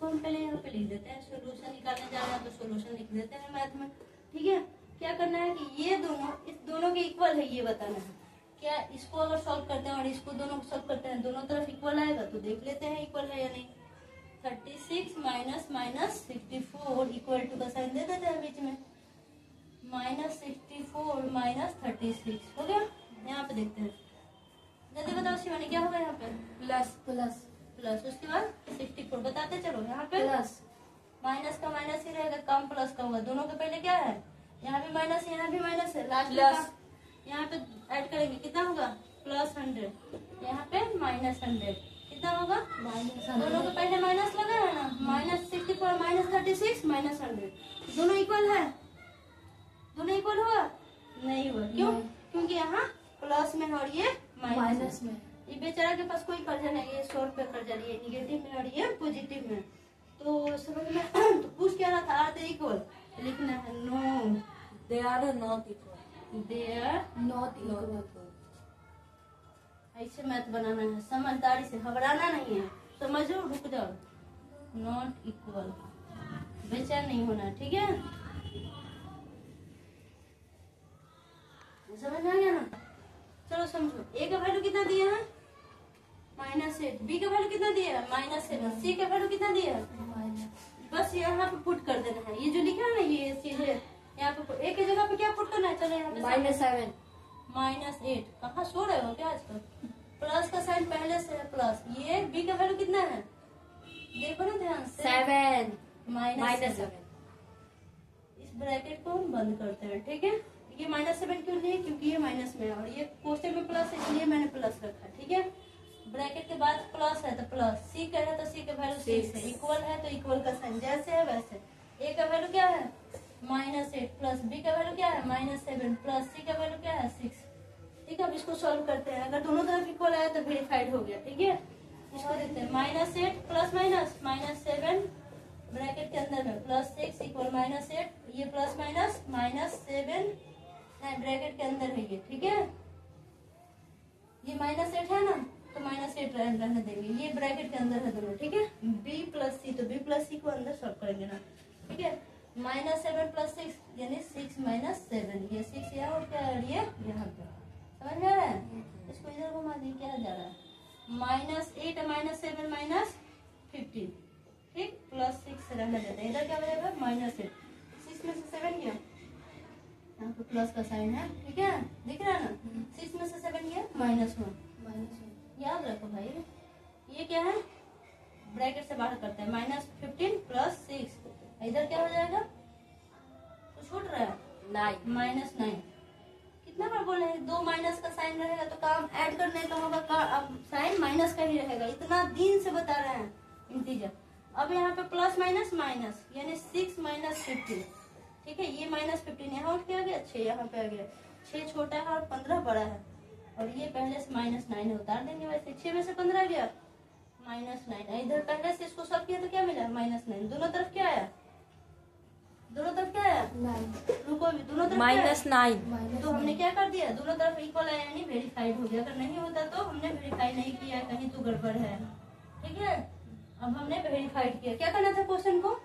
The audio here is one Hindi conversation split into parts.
इसको हम पहले यहाँ पे लिख देते हैं, सोल्यूशन निकालने जा रहे हैं तो सोल्यूशन लिख देते हैं मैथ में। ठीक है, क्या करना है कि ये दोनों इस दोनों के इक्वल है ये बताना है। क्या इसको अगर सॉल्व करते हैं और इसको दोनों को सॉल्व करते हैं दोनों तरफ इक्वल आएगा तो देख लेते हैं इक्वल है या नहीं। 36 माइनस माइनस 64 इक्वल टू का साइन दे देते हैं बीच में, -64 माइनस 36 हो गया। यहाँ पे देखते हैं, जल्दी बताओ शिवानी क्या होगा यहाँ पे? प्लस प्लस प्लस, उसके बाद 64 बताते चलो। यहाँ पे प्लस, माइनस का माइनस ही रहेगा, कम प्लस का होगा। दोनों के पहले क्या है, यहाँ भी माइनस है यहाँ भी माइनस है, लास्ट प्लस यहाँ पे ऐड करेंगे कितना होगा +100, यहाँ पे -100 कितना होगा माइनस, दोनों के पहले माइनस लगा है ना, -64 माइनस 36 -100 दोनों इक्वल है, दोनों इक्वल हुआ नहीं हुआ, क्यों? क्योंकि यहाँ प्लस में है और ये माइनस में। ये बेचारा के पास कोई कर्जा नहीं है, 100 रुपये कर्जा लिए, निगेटिव में और ये पॉजिटिव में। तो समझ में तो पूछ क्या रहा था, आर दे इक्वल, लिखना है no they are not equal, they are not equal. ऐसे मैथ बनाना है, समझदारी से, घबराना नहीं है, समझो, रुक जाओ। नॉट इक्वल, बेचैन नहीं होना, ठीक है? समझ आ गया ना? चलो समझो, ए का वैल्यू कितना दिया है -8, बी का वैल्यू कितना दिया है -7, सी का वैल्यू कितना दिया है, बस यहाँ पे पुट कर देना है। ये जो लिखा है ना ये चीज है, यहाँ पे ए की जगह पे क्या पुट करना है, चलो यहाँ पे -7 -8 कहाँ सो रहे हो क्या आजकल? प्लस का साइन पहले से है प्लस, ये बी का वैल्यू कितना है देखो ना ध्यान से, 7 -7। इस ब्रैकेट को हम बंद करते हैं, ठीक है? ये -7 क्यों नहीं, क्योंकि ये माइनस में है और ये क्वेश्चन में प्लस है इसलिए मैंने प्लस रखा, ठीक है? ब्रैकेट के बाद प्लस है तो प्लस, सी का है तो सी का वैल्यू 6 है, इक्वल है तो इक्वल का साइन जैसे है वैसे। ए का वैल्यू क्या है -8 प्लस बी का वैल्यू क्या है -7 प्लस सी का वैल्यू क्या है 6। ठीक है, अब इसको सॉल्व करते हैं, अगर दोनों तरफ इक्वल आया तो वेरीफाइड हो गया, ठीक है? इसको देखते हैं, -8 प्लस माइनस -7 ब्रैकेट के अंदर में +6 इक्वल -8, ये प्लस माइनस -7 ब्रैकेट के अंदर है ये, ठीक है? ये -8 है ना तो -8 रहने देंगे, ये ब्रैकेट के अंदर है दोनों, ठीक है? b प्लस सी, तो b प्लस सी को अंदर सॉल्व करेंगे ना, ठीक है? -7 प्लस 6 यानी 6 माइनस 7, ये 6 यहाँ और क्या है ये यहाँ पे, समझ में आ रहा है? इसको इधर घुमा दी, क्या जा रहा है, -8 -7 -15, ठीक, +6 रहने देते हैं, इधर क्या हो जाएगा -8, 6 में से 7 गया, यहाँ पे प्लस का साइन है, ठीक है? दिख रहा है ना, 6 में से 7 गया -1, याद रखो भाई। ये क्या है, ब्रैकेट से बाहर करते हैं, -15 प्लस 6, इधर क्या हो जाएगा, तो छूट रहा है -9। कितना बार बोल रहे हैं, 2 माइनस का साइन रहेगा तो काम ऐड करने का होगा, अब साइन माइनस का ही रहेगा, इतना दिन से बता रहे हैं इंटीजर। अब यहाँ पे प्लस माइनस माइनस यानी 6 माइनस 15, ठीक है? ये -15 यहाँ उठ के आ गया, 6 यहाँ पे आ गया, 6 छोटा है और 15 बड़ा है, और ये पहले से -9 उतार देंगे, वैसे 6 में से 15 गया -9, इधर पहले से इसको सॉल्व किया तो क्या मिला -9, दोनों तरफ क्या आया, दोनों तरफ क्या आया 9, रुको अभी, दोनों तरफ -9, तो हमने क्या कर दिया, दोनों तरफ इक्वल आया यानी वेरीफाइड हो गया, अगर नहीं होता तो हमने वेरीफाई नहीं किया, कहीं तो गड़बड़ है, ठीक है? अब हमने वेरीफाइड किया, क्या करना था क्वेश्चन को,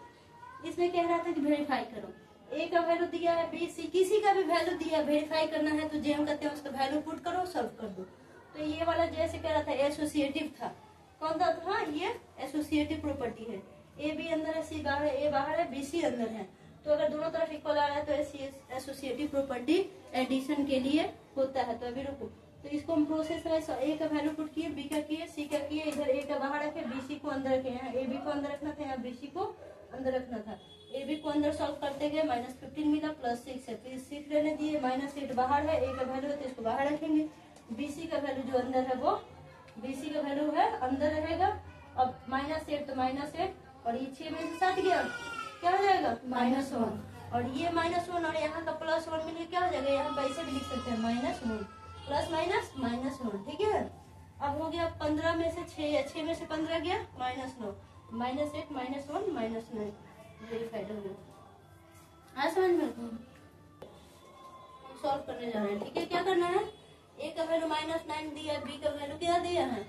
इसमें कह रहा था कि वेरीफाई करो, ए का वैल्यू दिया है, बी सी किसी का भी वैल्यू दिया, वेरीफाई करना है तो जेम कहते हैं उसका वैल्यू पुट करो, सॉल्व कर दो। तो ये वाला जैसे कह रहा था एसोसिएटिव था, कौन सा था, ये एसोसिएटिव प्रॉपर्टी है, ए बी अंदर है, सी बाहर है, ए बाहर है, बी सी अंदर है, तो अगर दोनों तरफ इक्वल आ रहा है तो एसोसिएटिव प्रॉपर्टी एडिशन के लिए होता है। तो अभी रुको, तो इसको हम प्रोसेस में ए का वैल्यू पुट किए, बी का किए, सी का किए, इधर ए का बाहर रखे, बी सी को अंदर रखे, यहाँ ए बी को अंदर रखना था, यहाँ बी सी को अंदर रखना था, ए बी को अंदर सॉल्व करते गए, -15 मिला, +6 है, फिर 6 रहने दिए, -8 बाहर है, ए का वैल्यू है तो इसको बाहर रखेंगे, बी सी का वैल्यू जो अंदर है वो बी सी का वैल्यू है अंदर रहेगा, अब -8 तो -8 और ये 6 में से 7 गया, क्या हो जाएगा -1, और ये -1 और यहाँ का +1 मिलकर क्या हो जाएगा, यहाँ पे ऐसे भी लिख सकते हैं -1 प्लस माइनस -1, ठीक है? अब हो गया 15 में से 6 या 6 में से 15 गया -9, -8 -1 -9 वेरीफाइड हो गया। आज समझ में सॉल्व करने जा रहे हैं, ठीक है? क्या करना है, ए का वैल्यू -9 दिया, बी का वैल्यू क्या दिया है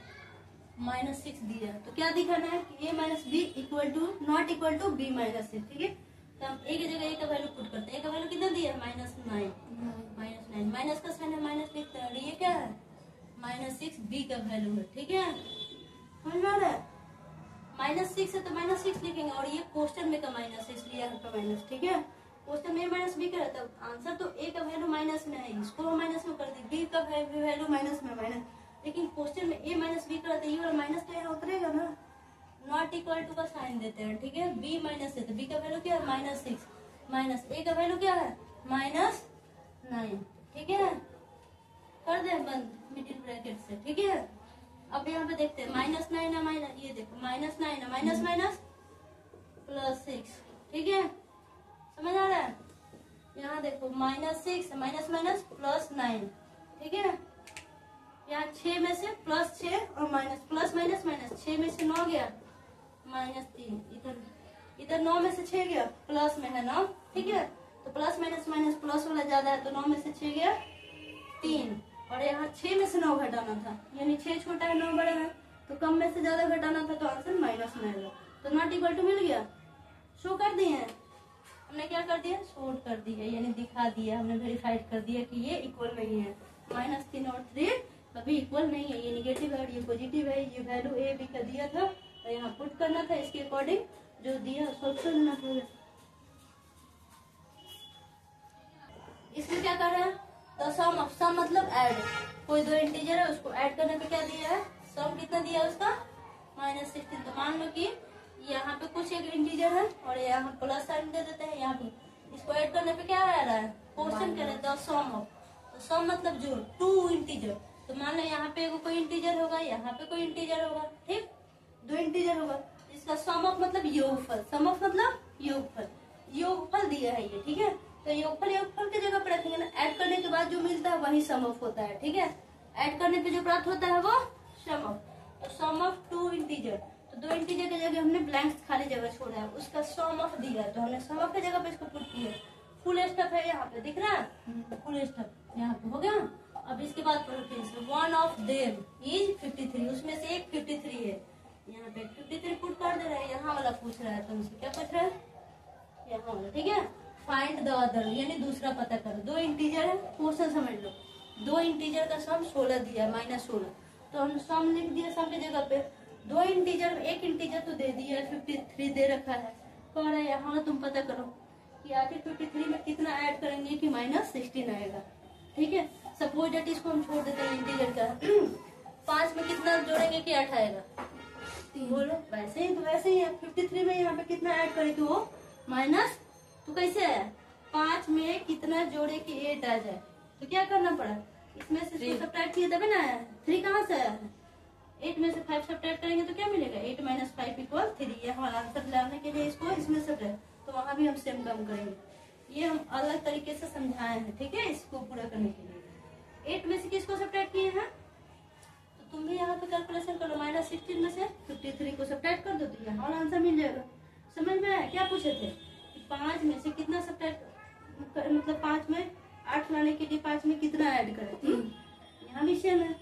-6 दिया है, तो क्या दिखाना है कि a minus b equal to not equal to b minus 6, ठीक है। तो हम a की जगह a का वैल्यू पुट करते हैं। a का वैल्यू कितना दिया है? -9, -9 माइनस का साइन है, माइनस लिखते हैं, और ये क्या है? -6 b का वैल्यू है, ठीक है। समझ में आ रहा है? -6 है तो -6 लिखेंगे, और ये क्वेश्चन में का माइनस है इसलिए यहाँ पे माइनस, ठीक है। क्वेश्चन में माइनस बी का रहता है, आंसर तो ए का वैल्यू माइनस में है, इसको हम माइनस में कर दी, बी का वैल्यू माइनस में माइनस, लेकिन क्वेश्चन में ए माइनस बी का रहता है, ये वाला माइनस तो यहाँ उतरेगा ना, नॉट इक्वल टू का साइन देते हैं, ठीक है। बी माइनस है तो बी का वैल्यू क्या है? -6 माइनस ए का वैल्यू क्या है? -9, ठीक है। कर दे बंद मिडिल ब्रैकेट से, ठीक है। अब यहाँ पे देखते हैं -9 है, माइनस, ये देखो -9 है, माइनस माइनस +6, ठीक है। समझ आ रहा है? यहाँ देखो -6 माइनस माइनस +9, ठीक है। यहाँ 6 में से +6 और माइनस, प्लस माइनस माइनस, 6 में से 9 गया -3, इधर 9 में से 6 गया, प्लस में है 9, ठीक है। तो प्लस माइनस माइनस प्लस वाला ज्यादा है, तो 9 में से 6 गया 3, और यहाँ 6 में से 9 घटाना था, यानी 6 छोटा है 9 बड़ा है, तो कम में से ज्यादा घटाना था, तो आंसर माइनस में आएगा। तो नॉट इक्वल टू मिल गया, शो कर दिए हैं हमने, क्या कर दिया? शोट कर दिया, यानी दिखा दिया, हमने वेरीफाइड कर दिया कि ये इक्वल नहीं है। -3 और 3 कभी इक्वल नहीं है, ये निगेटिव है और ये पॉजिटिव है। ये वैल्यू ए बी का दिया था, तो यहाँ पुट करना था, इसके अकॉर्डिंग जो दिया सोल्व करना था। इसमें क्या कर रहा है? तो सम मतलब ऐड, कोई दो इंटीजर है उसको ऐड करने पे क्या दिया है? सम कितना दिया है उसका? -16। तो मान लो कि यहाँ पे कुछ एक इंटीजर है और यहाँ प्लस साइन दे देते हैं, यहाँ पे इसको ऐड करने पे क्या आ रहा है? क्वेश्चन क्या रहता है? सम ऑफ, तो सम मतलब जोड़, 2 इंटीजर। तो मान लो यहाँ पे कोई इंटीजर होगा, यहाँ पे कोई इंटीजर होगा, ठीक, 2 इंटीजर होगा, इसका सम ऑफ मतलब योगफल, सम ऑफ मतलब योगफल, योगफल दिया है ये, ठीक है। तो योगफल की जगह पे रखेंगे ना, ऐड करने के बाद जो मिलता है वही सम ऑफ होता है, ठीक है। ऐड करने पे जो प्राप्त होता है वो सम ऑफ, तो सम ऑफ 2 इंटीजर, तो 2 इंटीजर की जगह हमने ब्लैंक खाली जगह छोड़ा है, उसका सम ऑफ दिया, तो हमने सम ऑफ की जगह पे इसको पुट किया। फुल स्टॉप है यहाँ पे, दिख रहा है? फुल स्टॉप यहाँ पे हो गया। अब इसके बाद वन ऑफ देम इज 53, उसमें से एक 53 है, यहाँ पे 53 पुट कर दे रहा है। यहाँ वाला पूछ रहा है तुमसे, क्या पूछ रहा है? यहाँ वाला, ठीक है। फाइंड द अदर, यानी दूसरा पता करो। 2 इंटीजर है, क्वेश्चन समझ लो, 2 इंटीजर का सम 16 दिया, -16, तो हम सम लिख दिया सम की जगह पे। 2 इंटीजर, एक इंटीजर तो दे दिया, 53 दे रखा है, कह रहा है यहाँ तुम पता करो कि आखिर 53 में कितना ऐड करेंगे कि -16 आएगा, ठीक है। सपोज डेट इसको हम छोड़ देते हैं इंटीजर का, 5 में कितना जोड़ेंगे कि 8 आएगा? बोलो, वैसे ही तो वैसे ही है। 53 में यहाँ पे कितना ऐड करेंगे वो माइनस, तो कैसे है? 5 में कितना जोड़े कि 8 आ जाए, तो क्या करना पड़ा? इसमें से सब्ट्रैक्ट किया तभी ना आया। 3 कहाँ से आया है? 8 में से 5 सब्ट्रैक्ट करेंगे तो क्या मिलेगा? 8 - 5 = 3। ये हमारा आंसर लाने के लिए इसको इसमें सब्ट्रैक्ट, तो वहाँ भी हम सेम काम करेंगे। ये हम अलग तरीके से समझाए हैं, ठीक है, इसको पूरा करने के लिए। 8 में से किसको सब्ट्रैक्ट किए हैं? तो तुम भी यहाँ पे कैलकुलेशन करो, -16 में से 53 को सब्ट्रैक्ट कर दो, तो यहाँ वाला आंसर मिल जाएगा। समझ में आया? क्या पूछे थे? 5 में से कितना सब्ट्रैक्ट, मतलब 5 में 8 लाने के लिए 5 में कितना ऐड करें? यहाँ भी सेम है,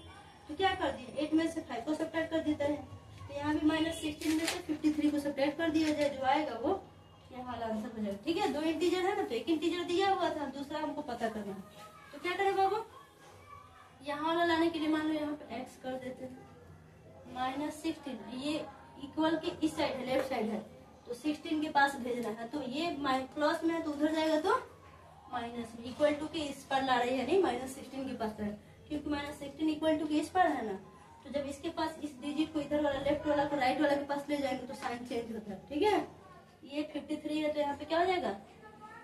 तो क्या कर दिए? 8 में से 5 को सब्ट्रैक्ट कर देते हैं, तो यहाँ भी -16 में से 53 को सब्ट्रैक्ट कर दिया जाए, जो आएगा वो यहाँ वाला आंसर हो जाएगा, ठीक है। 2 इंटीजर है ना, तो एक इंटीजर दिया हुआ था, दूसरा हमको पता करना है, तो क्या करें बाबू? यहाँ वाला लाने के लिए मान लो यहाँ पे x कर देते हैं, -16, ये इक्वल के इस साइड है, लेफ्ट साइड है, तो 16 के पास भेजना है, तो ये प्लस में है तो उधर जाएगा, तो माइनस में, इक्वल टू के इस पर ला रही है, नहीं -16 के पास है, क्योंकि -16 इक्वल टू के इस पर है ना, तो जब इसके पास इस डिजिट को इधर वाला लेफ्ट वाला को राइट वाला के पास ले जाएंगे तो साइन चेंज होता है, ठीक है। ये 53 है तो यहाँ पे क्या हो जाएगा?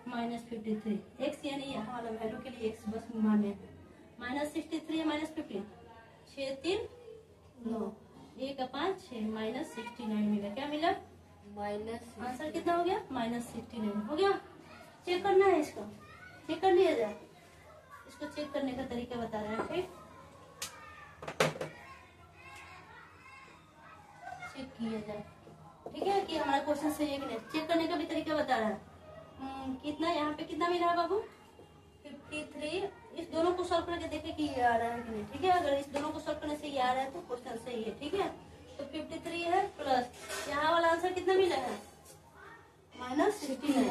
-53, x यानी यहाँ वाला वैल्यू के लिए x बस माने, -63 है -15, 6 3 9, 1 5 6 -69 मिला, क्या मिला? आंसर कितना हो गया? -69 हो गया। चेक करना है इसको, चेक कर लिया जाए, इसको चेक करने का तरीका बता रहे हैं, ठीक, चेक किया जाए, ठीक है, कि हमारा क्वेश्चन सही है कि नहीं। चेक करने का भी तरीका बता रहा है। कितना यहाँ पे कितना मिला है बाबू? 53। इस दोनों को सॉल्व करके देखे कि ये आ रहा है कि नहीं, ठीक है। अगर इस दोनों को सॉल्व करने से ये आ रहा है तो क्वेश्चन सही है, ठीक है। तो 53 है प्लस यहाँ वाला आंसर कितना मिला है -69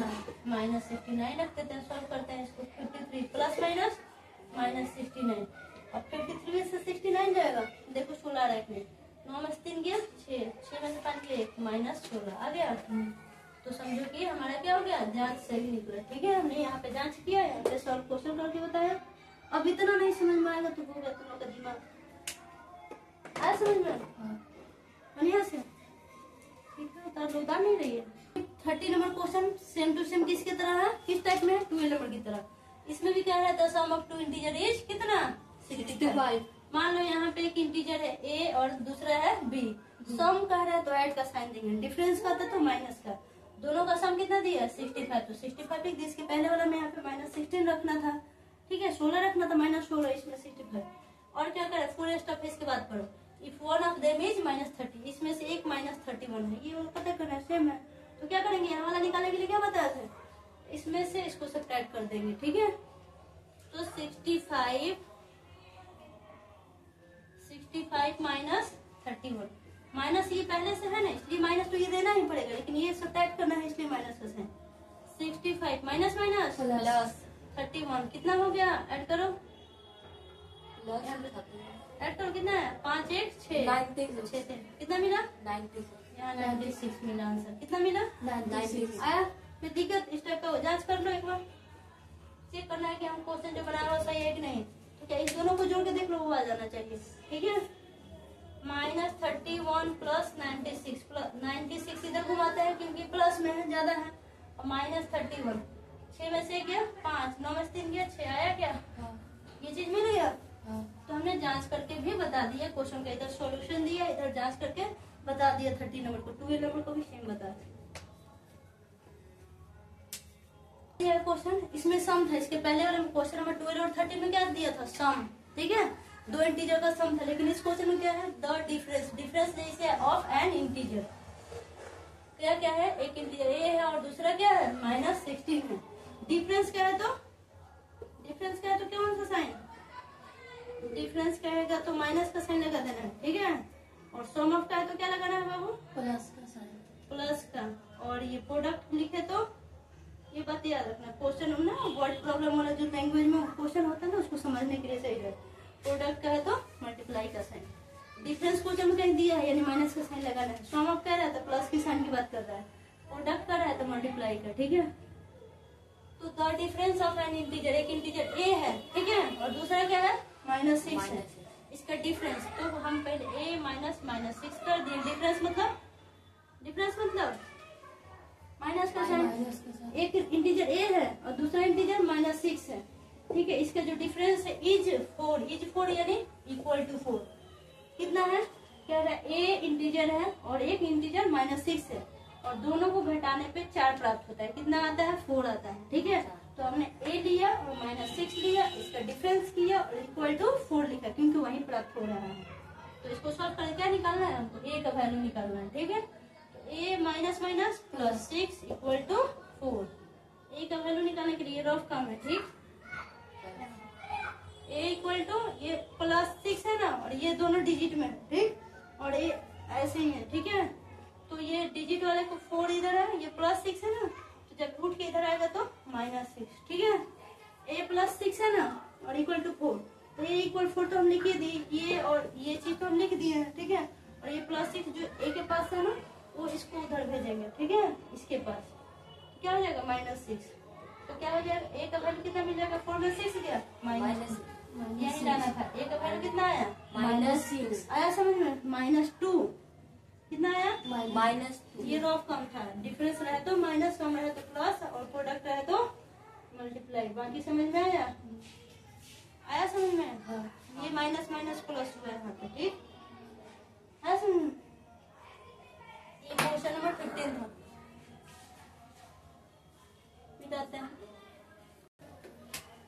-69 रखते थे, सॉल्व करते हैं इसको। 53 प्लस माइनस -69, अब 53 में से 69 जाएगा, देखो 16 रखने 9 में से 3 गया 6 में से 5 गया 1 -16 आ गया। तो समझो कि हमारा क्या हो गया, जांच सही निकला। ठीक है, हमने यहाँ पे जांच किया, यहाँ पे सॉल्व क्वेश्चन करके बताया। अब इतना नहीं समझ में आएगा तो हो गया तुम लोग का दिमाग आया समझ में बढ़िया से। ठीक है, उतार नहीं रही है। 30 number question same to same किसकी तरह है, किस टाइप में है, 12 नंबर की तरह। इसमें भी क्या है, the sum of two integer is कितना 65। मान लो यहाँ पे एक इंटीजर है a और दूसरा है b, सम कह रहा है तो ऐड का साइन देंगे, डिफरेंस का था तो माइनस का, दोनों का सम कितना दिया 65, तो 65 लिख दिया। इसके पहले वाला में यहाँ पे -16 रखना था, ठीक है, 16 रखना था, -16 इसमें 65। और क्या करे, फुल स्टॉप इसके बाद पढ़ो। If one of them is -30, इसमें से एक -31 है, ये पता करना है, सेम है। तो क्या करेंगे, यहाँ वाला निकालने के लिए क्या बताया था, इसमें से इसको सब्ट्रैक्ट कर देंगे। ठीक है, तो 65 -31 माइनस ये पहले से है ना, इसलिए माइनस तो ये देना ही पड़ेगा, लेकिन ये सब्ट्रैक्ट करना है इसलिए माइनस का साइन। 65 माइनस माइनस प्लस 31 कितना हो गया, ऐड करो प्लस ऐड करो, कितना है 5 1 6 6 से कितना मिला 96 यहाँ 96 मिला आंसर। कितना मिला 96 आया। फिर दिक्कत इस टाइप का जांच कर लो, एक बार चेक करना है कि हम क्वेश्चन जो बनाया हुआ सही है कि नहीं। तो क्या इस दोनों को जोड़ के देख लो, वो आ जाना चाहिए। ठीक है, -31 प्लस 96 प्लस 96 इधर घुमाते हैं क्योंकि प्लस में है, ज्यादा है, और -31 6 में से गया 5 9 में से 3 गया 6 आया क्या, ये चीज मिल गया। तो हमने जांच करके भी बता दिया क्वेश्चन का, इधर सॉल्यूशन दिया, इधर जांच करके बता दिया। 30 नंबर को 12 नंबर को भी सेम बता दिया क्वेश्चन। इसमें सम था, इसके पहले वाले क्वेश्चन नंबर 12 और 30 में क्या दिया था, सम। ठीक है, दो इंटीजर का सम था, लेकिन इस क्वेश्चन में क्या है, द डिफरेंस। डिफरेंस जैसे ऑफ एन इंटीजर, क्या क्या है, एक इंटीजर ए है और दूसरा क्या है -16 है। डिफरेंस क्या है तो कौन सा साइन, डिफरेंस कहेगा तो माइनस का साइन लगा देना है। ठीक है, और सम ऑफ का है तो क्या लगाना है बाबू, प्लस का साइन, प्लस का। और ये प्रोडक्ट लिखे तो ये बात याद रखना, क्वेश्चन ना वर्ड प्रॉब्लम वाला जो लैंग्वेज में क्वेश्चन होता है ना, उसको समझने के लिए सही है। प्रोडक्ट का है तो मल्टीप्लाई का साइन, डिफरेंस क्वेश्चन में कहीं दिया है यानी माइनस का साइन लगाना है। सम ऑफ कह रहा है तो प्लस की साइन की बात कर रहा है, प्रोडक्ट कर रहा है तो मल्टीप्लाई का। ठीक है, तो the difference of N integer, एक इंटीजर ए है, ठीक है, और दूसरा क्या है -6 है, इसका डिफरेंस। तो हम पहले a -6 कर दिए। डिफरेंस मतलब माइनस का साइन, एक इंटीजर a है और दूसरा इंटीजर -6 है। ठीक है, इसका जो डिफरेंस है इज 4 यानी इक्वल टू 4। कितना है, क्या है, a इंटीजर है और एक इंटीजर -6 है, और दोनों को घटाने पे 4 प्राप्त होता है। कितना आता है, 4 आता है। ठीक है, तो हमने a लिया और -6 लिया, इसका डिफरेंस किया और इक्वल टू 4 लिखा, क्योंकि वही प्राप्त हो रहा है। तो इसको सॉल्व करके क्या निकालना है हमको, a का वैल्यू निकालना है। ठीक है, तो a minus plus 6 equal to 4, a का वैल्यू निकालने के लिए रफ काम है। ठीक, a इक्वल टू ये +6 है ना, और ये दोनों डिजिट में है। ठीक, और ये ऐसे ही है। ठीक है, तो ये डिजिट वाले को 4 इधर है, ये +6 है ना, तो जब उठ के इधर आएगा तो -6। ठीक है, a +6 है ना और इक्वल टू 4, तो a इक्वल 4 तो हम लिख दिए, ये और ये चीज तो हम लिख दिए हैं। ठीक है, और ये +6 जो a के पास है ना, वो इसको उधर भेजेंगे। ठीक है, इसके पास क्या हो जाएगा -6, तो क्या हो जाएगा, a का वैल्यू कितना मिल जाएगा, 4 में 6 गया माइनस, यही लाना था। a का वैल्यू कितना आया, -6 आया समझ में, -2 कितना आया, -2। ये रॉफ कम था, डिफरेंस रहे तो माइनस, कम रहे तो प्लस, और प्रोडक्ट रहे तो मल्टीप्लाई। बाकी समझ में आया समझ में। हाँ। ये माइनस प्लस हुआ यहाँ पे। ठीक है, समझ में। ये क्वेश्चन नंबर 15 था, मिटाते हैं।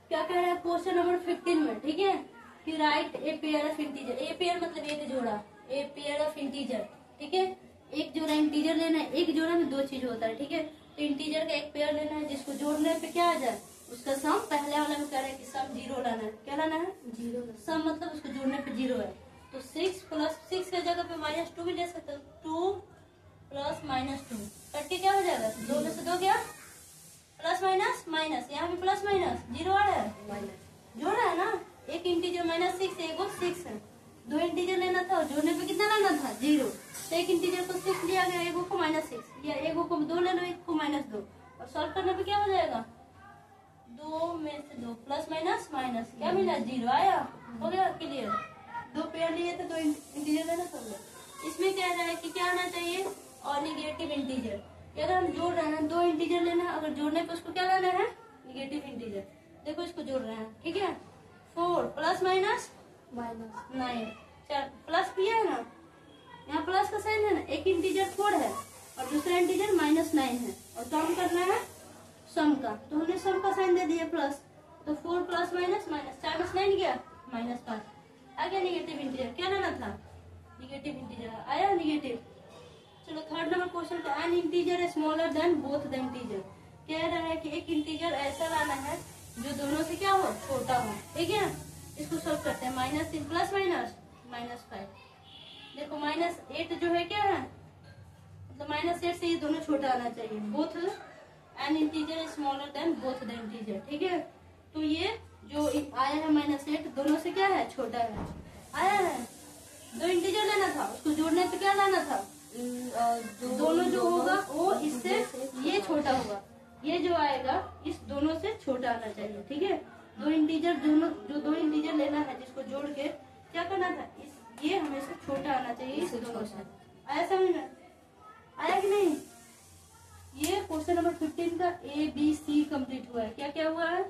क्या कह रहा है क्वेश्चन नंबर 15 में, ठीक है, कि right a pair of integer. A pair मतलब एक जोड़ा, ए पेयर ऑफ इंटीजर। ठीक है, एक जोड़ा इंटीजर लेना है, एक जोड़ा में 2 चीज होता है। ठीक है, तो इंटीजर का एक पेयर लेना है जिसको जोड़ने पे क्या आ जाए, उसका सम। पहले वाला में कह रहा है कि सम 0 लाना है। क्या लाना है, 0 सम, मतलब उसको जोड़ने पे 0 है। तो 6 प्लस 6 के जगह पे -2 भी ले सकते हो। 2 प्लस -2 कट के क्या हो जाएगा? 2 में से 2 क्या? प्लस माइनस माइनस, यहाँ भी प्लस माइनस, जीरो आ रहा है, माइनस जोड़ रहा है ना। एक इंटीजर -6 है, एगो 6 है, 2 इंटीजर लेना था और जोड़ने पे कितना लेना था? 0। तो एक इंटीजर को 6 लिया गया, एगो को -6 या एगो को 2 ले लो, एक को -2 और सॉल्व करने पे क्या हो जाएगा? 2 में से 2 प्लस माइनस माइनस, क्या मिला? 0 आया। हो गया क्लियर। 2 पेयर लिए थे, 2 इंटीजर लेना था। इसमें क्या रहा है कि क्या आना चाहिए? और निगेटिव इंटीजर। अगर हम जोड़ रहे हैं 2 इंटीजर लेना है, अगर जोड़ने पे उसको क्या लाना है? Negative integer. देखो इसको जोड़ रहे हैं, ठीक है। 4 प्लस माइनस माइनस 9, चल प्लस किया है ना, यहाँ प्लस का साइन है ना। एक इंटीजर 4 है और दूसरा इंटीजर -9 है और काम करना है सम का, तो हमने सम का साइन दे दिया प्लस। तो 4 प्लस माइनस माइनस, 4 में 9 गया, -5 आ गया। निगेटिव इंटीजर क्या लेना था? निगेटिव इंटीजर आया, निगेटिव। चलो थर्ड नंबर क्वेश्चन पे, N integer smaller than both the integer. कह रहा है कि एक इंटीजर ऐसा लाना है जो दोनों से क्या हो? छोटा हो, ठीक है। इसको सॉल्व करते हैं। -3 प्लस माइनस -5। देखो -8 जो है क्या है, मतलब -8 से ये दोनों छोटा आना चाहिए। Both N integer smaller than both the integer, ठीक है। तो ये जो आया है -8 दोनों से क्या है? छोटा है, आया है। 2 इंटीजर लेना था, उसको जोड़ने पे क्या लाना था? दोनों जो होगा वो इससे ये छोटा होगा, ये जो आएगा इस दोनों से छोटा आना चाहिए, ठीक है। 2 इंटीजर दोनों, जो 2 इंटीजर लेना है जिसको जोड़ के क्या करना था? ये हमेशा छोटा आना चाहिए इस दोनों से। आया समझ में? आया कि नहीं? ये क्वेश्चन नंबर 15 का ABC कंप्लीट हुआ है। क्या क्या हुआ है?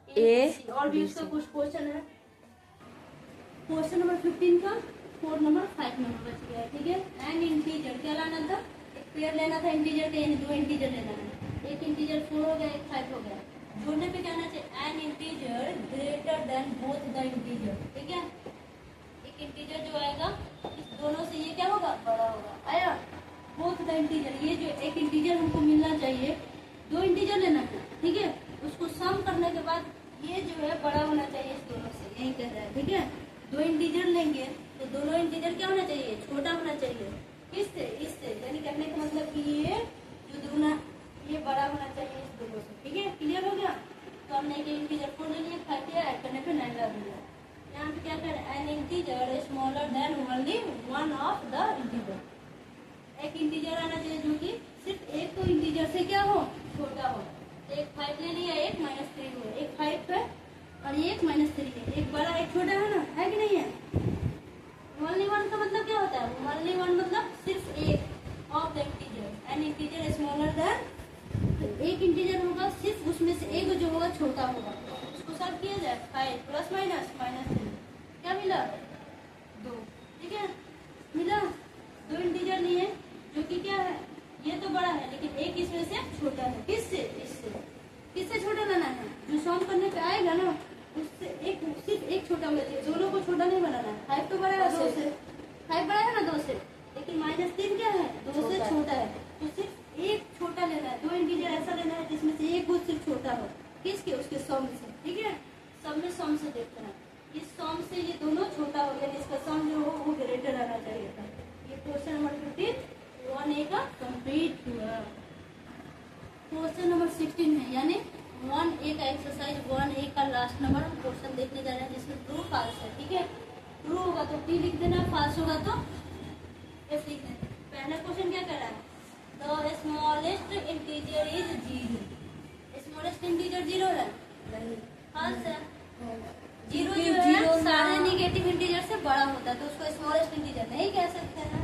ABC। और भी इसका कुछ क्वेश्चन है। क्वेश्चन नंबर 15 का 4 नंबर 5 नंबर बच गया है, ठीक है। एन इंटीजर क्या लाना था? एक पेयर लेना था इंटीजर के, यानी 2 इंटीजर लेना है। एक इंटीजर 4 हो गया, एक 5 हो गया। जोड़ने पे क्या आना चाहिए? N integer greater than both the integer, ठीक है। एक इंटीजर जो आएगा इस दोनों से ये क्या होगा? बड़ा होगा। आया? बोथ द इंटीजर, ये जो एक इंटीजर हमको मिलना चाहिए, 2 इंटीजर लेना है, ठीक है। उसको सम करने के बाद ये जो है बड़ा होना चाहिए इस दोनों से, यही कह रहा है, ठीक है। 2 इंटीजर लेंगे तो दोनों इंटीजर क्या होना चाहिए? छोटा होना चाहिए। किससे? इससे, यानी कहने का मतलब कि ये जो दोनों ये बड़ा होना चाहिए इस दोनों से, ठीक है। क्लियर हो गया? तो हमने एक इंटीजर 4 ले लिया, 5 ऐड करने पे 9 ला दिया। यहाँ पे क्या कर? N integer smaller than only one of the integer. एक इंटीजर आना चाहिए जो कि सिर्फ एक तो इंटीजर से क्या हो? छोटा हो। एक 5 ले लिया, एक -3 हुआ, एक 5 है और एक -3 है। एक बड़ा एक छोटा है ना, है कि नहीं है? ओनली वन का मतलब क्या होता है? ओनली वन मतलब सिर्फ एक of the integer. N integer smaller than, एक इंटीजर होगा सिर्फ उसमें से एक जो होगा छोटा होगा। उसको सॉल्व किया जाए। 5 प्लस माइनस -3 क्या मिला? 2, ठीक है। मिला। 2 इंटीजर लिए जो कि क्या है? ये तो बड़ा है लेकिन एक इसमें से छोटा है। किससे? इससे। किससे छोटा लाना है? जो सॉल्व करने पे आएगा ना उससे एक, सिर्फ एक छोटा होना चाहिए, दोनों को छोटा नहीं बनाना है। 5 तो बड़ा है 2 से, 5 बड़ा है ना 2 से, लेकिन -3 क्या है? 2 से छोटा है। तो सिर्फ एक छोटा लेना है। 2 इंटीजर ऐसा लेना है जिसमें से एक कुछ सिर्फ छोटा हो। किसके? उसके सम से, ठीक है। सम में सम से देखते हैं, इस सम से ये दोनों छोटा हो गया, इसका सम जो हो वो ग्रेटर आना चाहिए था। ये क्वेश्चन नंबर 15 1A का कंप्लीट हुआ। क्वेश्चन नंबर 16 है, यानी 1A का एक्सरसाइज 1A का लास्ट नंबर क्वेश्चन देखने जा रहे हैं, जिसमें ट्रू फाल्स है, ठीक है। ट्रू होगा तो T लिख देना, फाल्स होगा तो F लिख देना। पहला क्वेश्चन क्या कर रहा है? The smallest integer is 0। Smallest integer 0 है? नहीं, फाल्स है। 0 जो है सारे निगेटिव इंटीजर से बड़ा होता है, तो उसको स्मॉलेस्ट इंटीजर नहीं कह सकते हैं।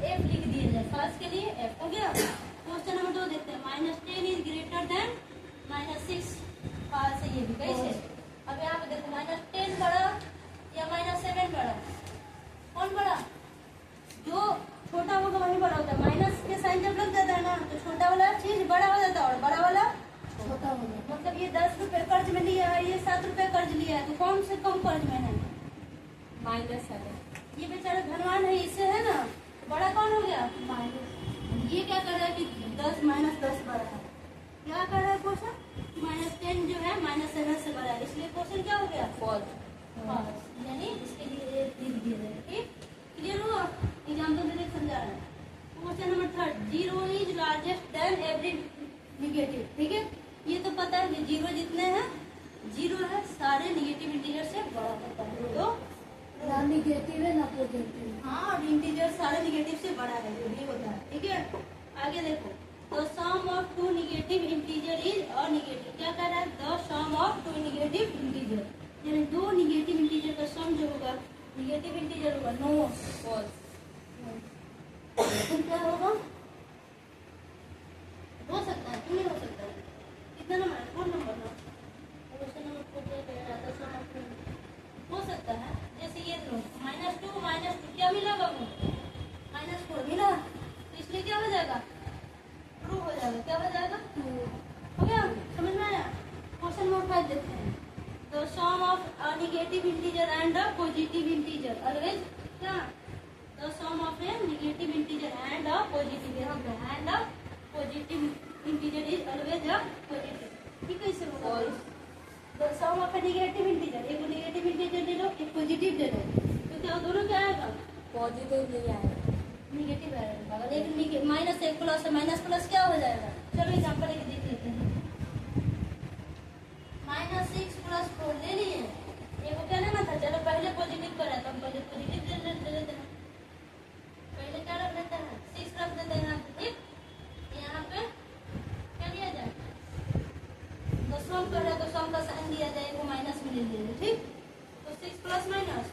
F लिख दिया जाए, फाल्स के लिए F हो गया। क्वेश्चन नंबर 2 देखते हैं। -10 इज ग्रेटर देन -6, फाल्स है ये भी। कैसे? अब यहाँ पे देखो -10 बड़ा या -7 बड़ा? कौन बड़ा? जो छोटा होगा वही बड़ा होता है। माइनस के साइन जब लग जाता है ना तो छोटा वाला चीज बड़ा हो जाता है और बड़ा वाला छोटा हो गया। मतलब ये 10 रुपए कर्ज में लिया है, ये 7 रुपए कर्ज लिया है, तो कौन से कम कर्ज में है? -7। ये बेचारा धनवान है, इससे है ना, तो बड़ा कौन हो गया? माइनस। ये क्या कर रहा है कि 10 -10 बड़ा है। क्या कर रहा है क्वेश्चन? -10 जो है -7 से बड़ा है, इसलिए क्वेश्चन क्या हो गया? फॉल्स। फॉल्स, यानी इसके लिए लिख दिया जाए। ठीक, क्लियर हुआ? एग्जाम्पल देने समझा रहा है। Question number 3, 0 is largest then every negative. ठीक है, ये तो पता है कि 0 जितने हैं, 0 है सारे निगेटिव इंटीजर से बड़ा होता है। तो ना निगेटिव है ना पॉजिटिव। हाँ, और इंटीजर सारे निगेटिव से बड़ा है, जो भी होता है। ठीक है, आगे देखो, the sum of two negative integer is a negative. क्या कह रहा है? The sum of two negative integer, यानी दो निगेटिव इंटीजर का सम जो होगा निगेटिव इंटीजर होगा। No, false. क्या होगा? हो सकता है, क्यों नहीं हो सकता है? कितना नंबर है? 4 नंबर ना। क्वेश्चन नंबर 4 क्या कह रहा था? सम ऑफ टू हो सकता है। जैसे ये लो, -2 क्या मिला बाबू? -4 मिला, तो इसलिए क्या हो जाएगा? ट्रू हो जाएगा। क्या हो जाएगा? हो गया, समझ में आया? क्वेश्चन नंबर 5 देखते हैं। The sum of a negative integer and a positive integer always क्या? The sum of a negative integer and a positive, यहाँ पे and a positive integer is always a positive. ठीक है, इससे होगा the sum of a negative integer, एक नेगेटिव इंटीजर ले लो, एक पॉजिटिव ले लो, तो क्या दोनों क्या आएगा? पॉजिटिव नहीं आएगा, निगेटिव आएगा। लेकिन माइनस एक प्लस है, माइनस प्लस क्या हो जाएगा? चलो एग्जांपल एक देख लेते हैं। -6 + 4 ले लिए, एक को क्या लेना था? चलो पहले पॉजिटिव करा तो हम पहले पॉजिटिव ले लेते हैं। पहले क्या रख लेते हैं? 6 रख देते हैं। ठीक, यहाँ पे क्या लिया जाए? तो सम कर रहा है तो सम का साइन दिया जाए, वो माइनस में ले लिया। ठीक, तो 6 प्लस माइनस,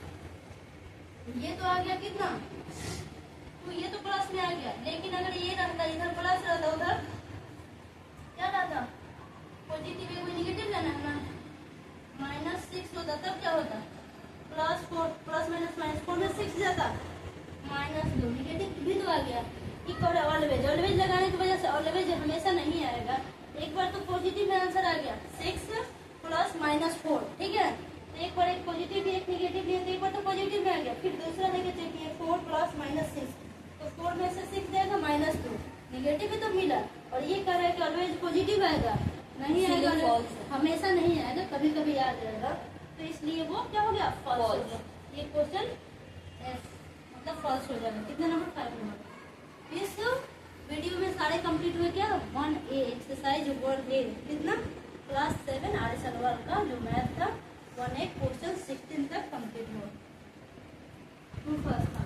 ये तो आ गया कितना? तो ये तो प्लस में आ गया। लेकिन अगर ये रहता, इधर प्लस रहता, उधर क्या रहता? पॉजिटिव, एक निगेटिव लेना है ना। -6 होता तब क्या होता? +4 प्लस माइनस -4 में 6 जाता, -2 निगेटिव भी तो आ गया। इक्वल ऑलवेज, ऑलवेज लगाने की वजह से ऑलवेज हमेशा नहीं आएगा। एक बार तो पॉजिटिव में आंसर आ गया 6 + -4। ठीक है, एक बार एक पॉजिटिव एक निगेटिव लिया, तो एक बार तो पॉजिटिव में आ गया, फिर दूसरा लेके चेक किया 4 + -6, तो 4 में से 6 जाएगा -2, निगेटिव भी तो मिला। और ये कह रहा है कि ऑलवेज पॉजिटिव आएगा, नहीं आएगा, हमेशा नहीं आएगा, कभी कभी आ जाएगा। तो इसलिए वो क्या हो गया? फॉल्स हो गया। ये क्वेश्चन मतलब फॉल्स हो जाएगा। कितना नंबर? 5 नंबर। इस वीडियो में सारे कंप्लीट हुए क्या? 1A एक्सरसाइज 1A, कितना? क्लास 7 RS अग्रवाल का जो मैथ था 1A क्वेश्चन 16 तक कंप्लीट हुआ। फर्स्ट था।